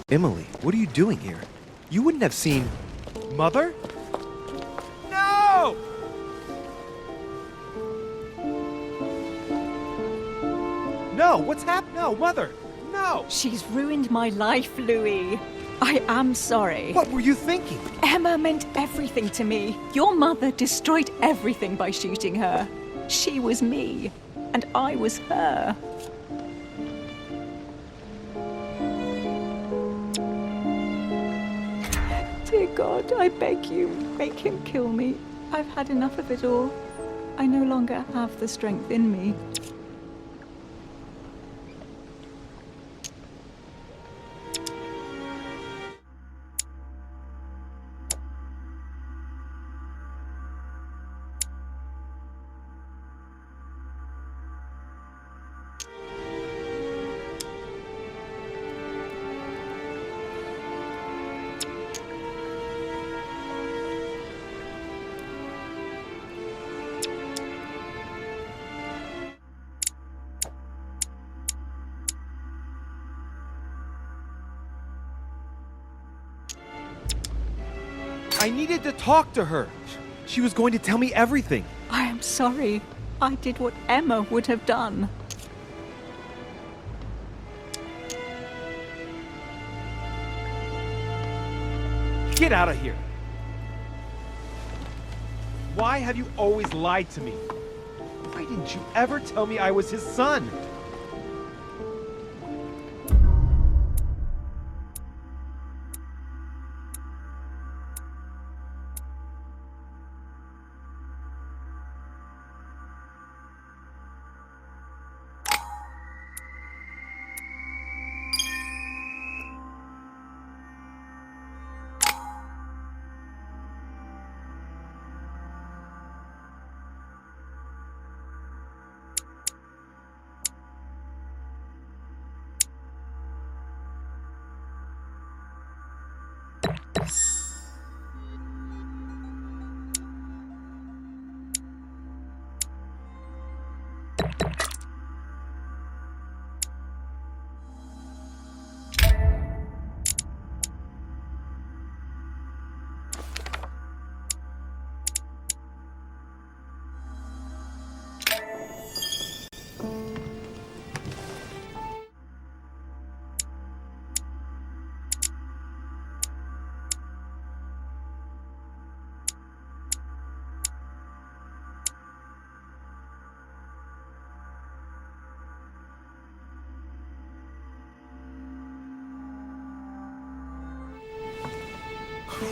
Emily, what are you doing here? You wouldn't have seen... Mother? No! No, what's happened? No, Mother! No! She's ruined my life, Louis. I am sorry. What were you thinking? Emma meant everything to me. Your mother destroyed everything by shooting her. She was me, and I was her. Dear God, I beg you, make him kill me. I've had enough of it all. I no longer have the strength in me. I needed to talk to her. She was going to tell me everything. I am sorry. I did what Emma would have done. Get out of here. Why have you always lied to me? Why didn't you ever tell me I was his son?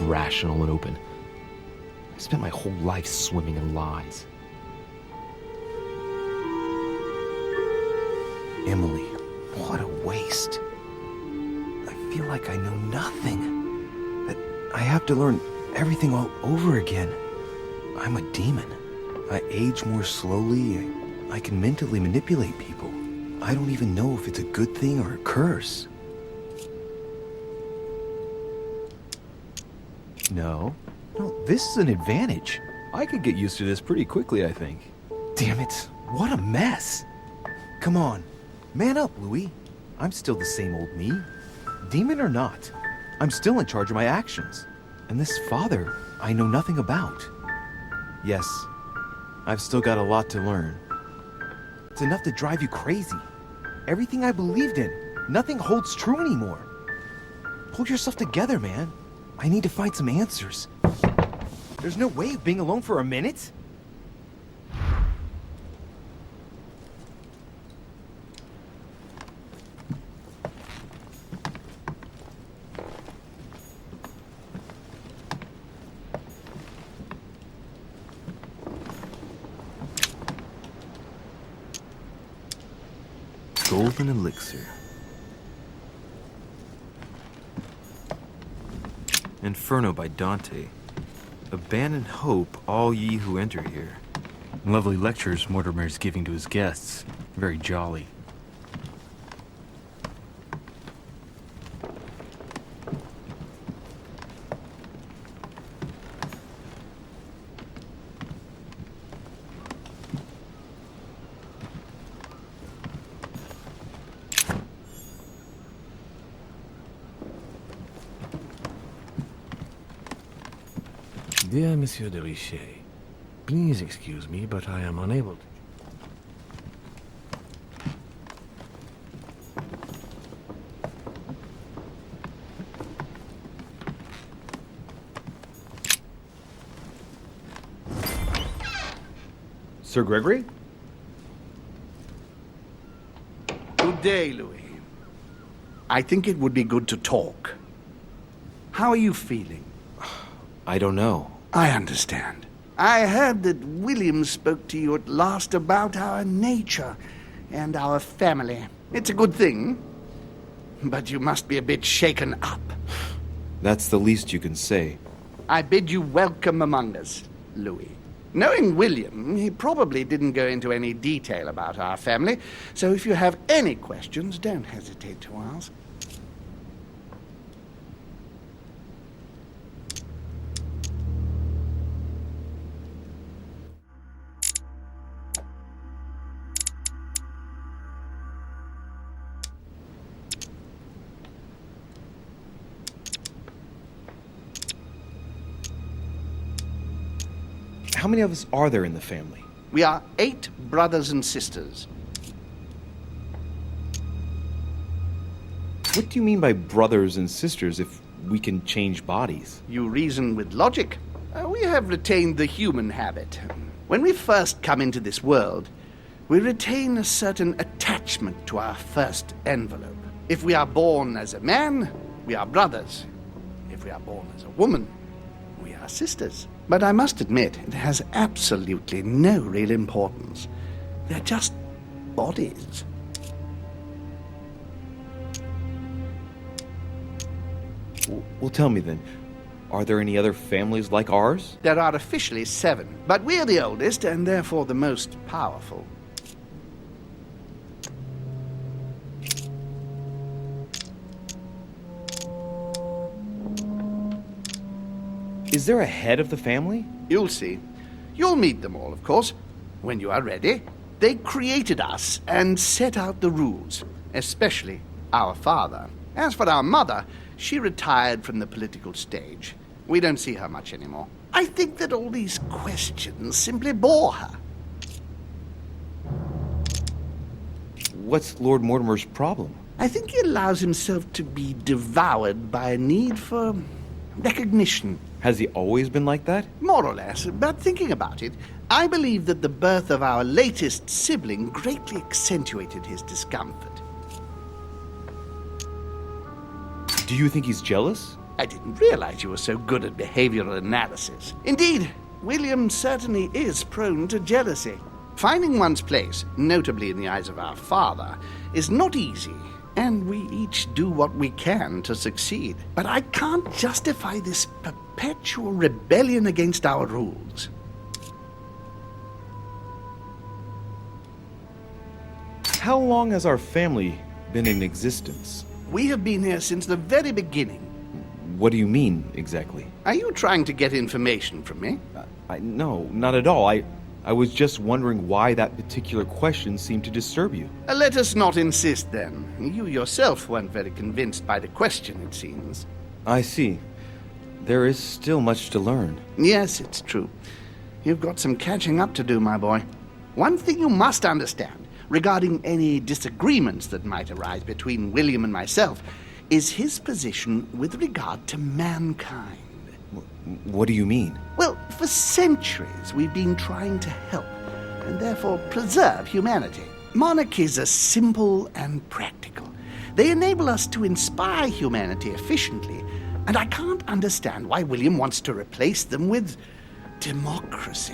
Rational and open. I spent my whole life swimming in lies. Emily, what a waste. I feel like I know nothing. That I have to learn everything all over again. I'm a demon. I age more slowly. I can mentally manipulate people. I don't even know if it's a good thing or a curse. No, this is an advantage. I could get used to this pretty quickly, I think. Damn it, what a mess. Come on, man up, Louis. I'm still the same old me. Demon or not, I'm still in charge of my actions. And this father, I know nothing about. Yes, I've still got a lot to learn. It's enough to drive you crazy. Everything I believed in, nothing holds true anymore. Pull yourself together, man. I need to find some answers. There's no way of being alone for a minute. Golden elixir. Inferno by Dante. Abandon hope, all ye who enter here. Lovely lectures Mortimer's giving to his guests. Very jolly. Dear Monsieur de Richet, please excuse me, but I am unable to. Sir Gregory? Good day, Louis. I think it would be good to talk. How are you feeling? I don't know. I understand. I heard that William spoke to you at last about our nature and our family. It's a good thing, but you must be a bit shaken up. That's the least you can say. I bid you welcome among us, Louis. Knowing William, he probably didn't go into any detail about our family, so if you have any questions, don't hesitate to ask. How many of us are there in the family? We are 8 brothers and sisters. What do you mean by brothers and sisters if we can change bodies? You reason with logic. We have retained the human habit. When we first come into this world, we retain a certain attachment to our first envelope. If we are born as a man, we are brothers. If we are born as a woman, we are sisters. But I must admit, it has absolutely no real importance. They're just bodies. Well, tell me then, are there any other families like ours? There are officially 7, but we're the oldest and therefore the most powerful. Is there a head of the family? You'll see. You'll meet them all, of course, when you are ready. They created us and set out the rules, especially our father. As for our mother, she retired from the political stage. We don't see her much anymore. I think that all these questions simply bore her. What's Lord Mortimer's problem? I think he allows himself to be devoured by a need for recognition. Has he always been like that? More or less, but thinking about it, I believe that the birth of our latest sibling greatly accentuated his discomfort. Do you think he's jealous? I didn't realize you were so good at behavioral analysis. Indeed, William certainly is prone to jealousy. Finding one's place, notably in the eyes of our father, is not easy, and we each do what we can to succeed. But I can't justify this perpetual rebellion against our rules. How long has our family been in existence? We have been here since the very beginning. What do you mean, exactly? Are you trying to get information from me? No, not at all. I was just wondering why that particular question seemed to disturb you. Let us not insist, then. You yourself weren't very convinced by the question, it seems. I see. There is still much to learn. Yes, it's true. You've got some catching up to do, my boy. One thing you must understand, regarding any disagreements that might arise between William and myself, is his position with regard to mankind. What do you mean? Well, for centuries we've been trying to help, and therefore preserve humanity. Monarchies are simple and practical. They enable us to inspire humanity efficiently, and I can't understand why William wants to replace them with democracy.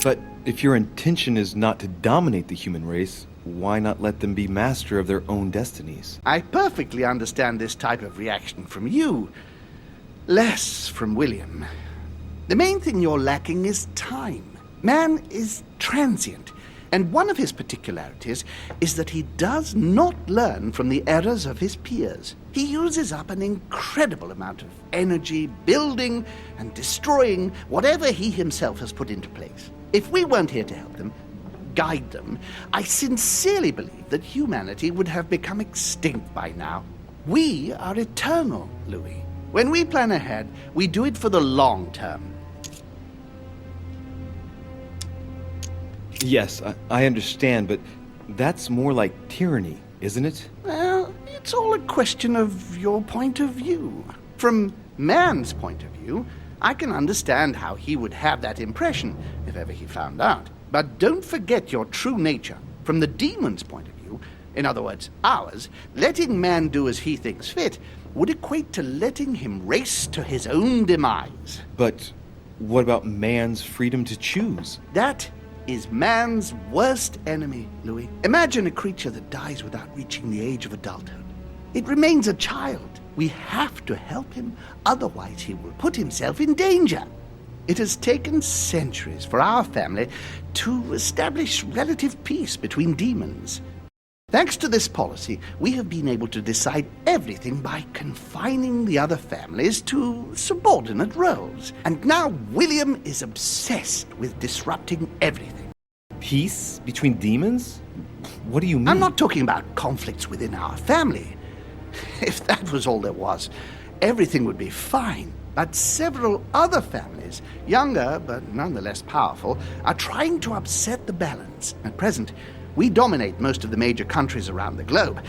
But if your intention is not to dominate the human race, why not let them be master of their own destinies? I perfectly understand this type of reaction from you, less from William. The main thing you're lacking is time. Man is transient, and one of his particularities is that he does not learn from the errors of his peers. He uses up an incredible amount of energy building and destroying whatever he himself has put into place. If we weren't here to help them, guide them, I sincerely believe that humanity would have become extinct by now. We are eternal, Louis. When we plan ahead, we do it for the long term. Yes, I understand, but that's more like tyranny, isn't it? Well, it's all a question of your point of view. From man's point of view, I can understand how he would have that impression if ever he found out. But don't forget your true nature. From the demon's point of view, in other words, ours, letting man do as he thinks fit would equate to letting him race to his own demise. But what about man's freedom to choose? That is man's worst enemy, Louis. Imagine a creature that dies without reaching the age of adulthood. It remains a child. We have to help him, otherwise he will put himself in danger. It has taken centuries for our family to establish relative peace between demons. Thanks to this policy, we have been able to decide everything by confining the other families to subordinate roles. And now William is obsessed with disrupting everything. Peace between demons? What do you mean? I'm not talking about conflicts within our family. If that was all there was, everything would be fine. But several other families, younger but nonetheless powerful, are trying to upset the balance. At present, we dominate most of the major countries around the globe.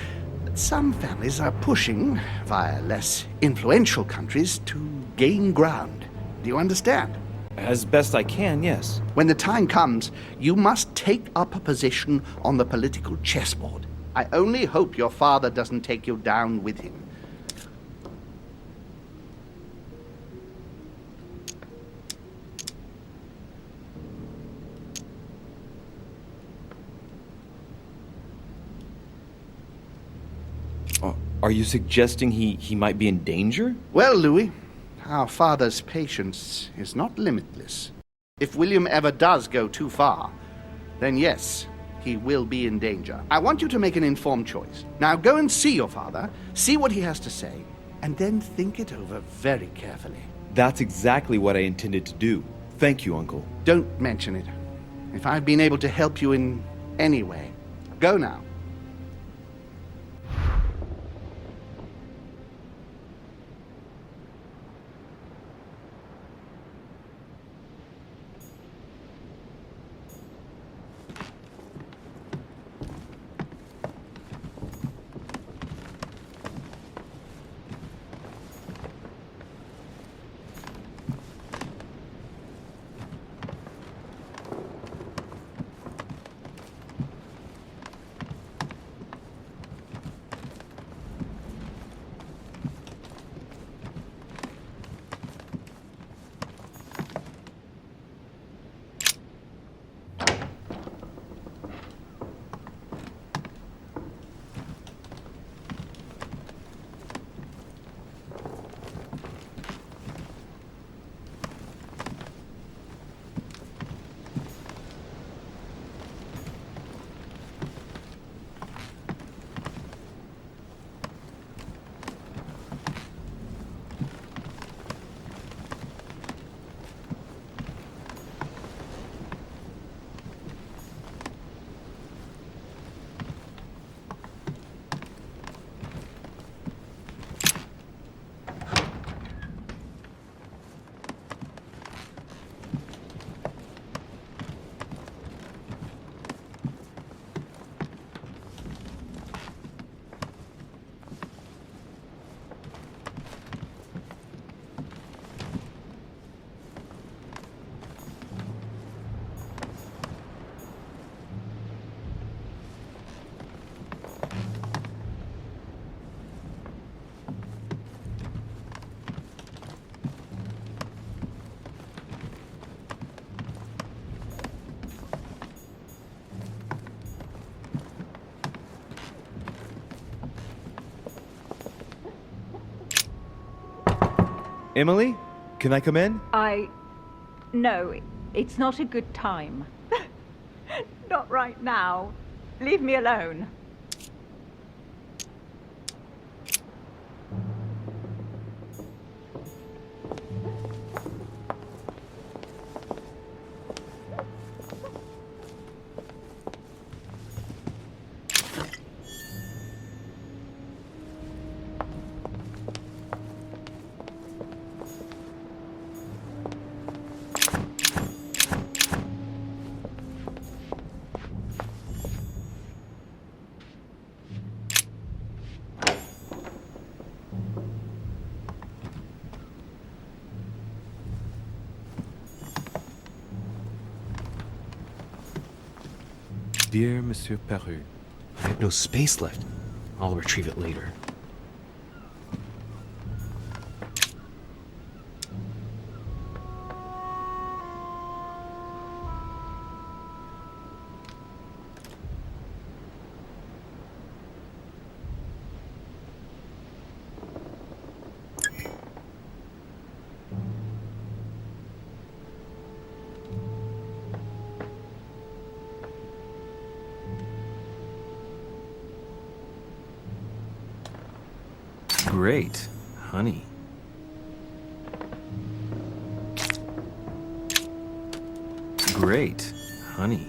But some families are pushing, via less influential countries, to gain ground. Do you understand? As best I can, yes. When the time comes, you must take up a position on the political chessboard. I only hope your father doesn't take you down with him. Are you suggesting he might be in danger? Well, Louis, our father's patience is not limitless. If William ever does go too far, then yes, he will be in danger. I want you to make an informed choice. Now go and see your father, see what he has to say, and then think it over very carefully. That's exactly what I intended to do. Thank you, Uncle. Don't mention it. If I've been able to help you in any way, go now. Emily, can I come in? No, it's not a good time. Not right now. Leave me alone. Dear Monsieur Peru, I have no space left. I'll retrieve it later. great, honey. Great, honey.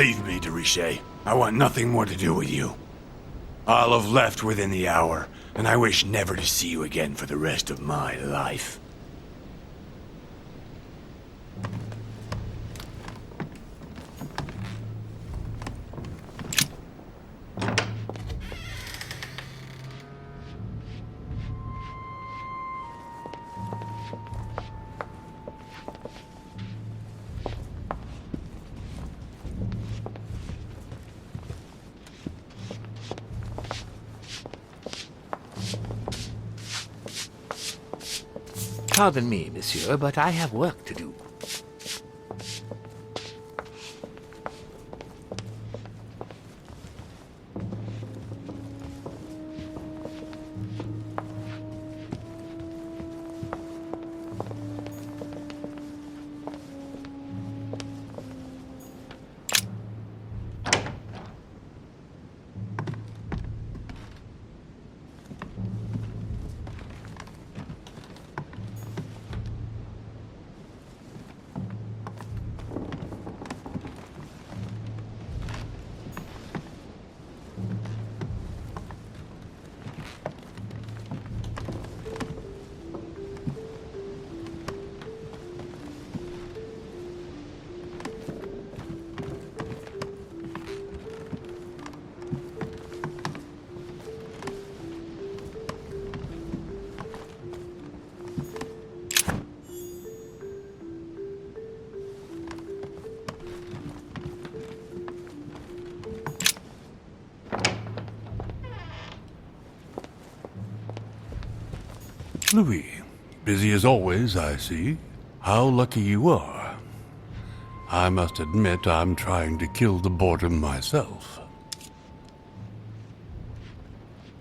Leave me, de Richet. I want nothing more to do with you. I'll have left within the hour, and I wish never to see you again for the rest of my life. Pardon me, monsieur, but I have work to do. Louis, busy as always, I see. How lucky you are. I must admit I'm trying to kill the boredom myself.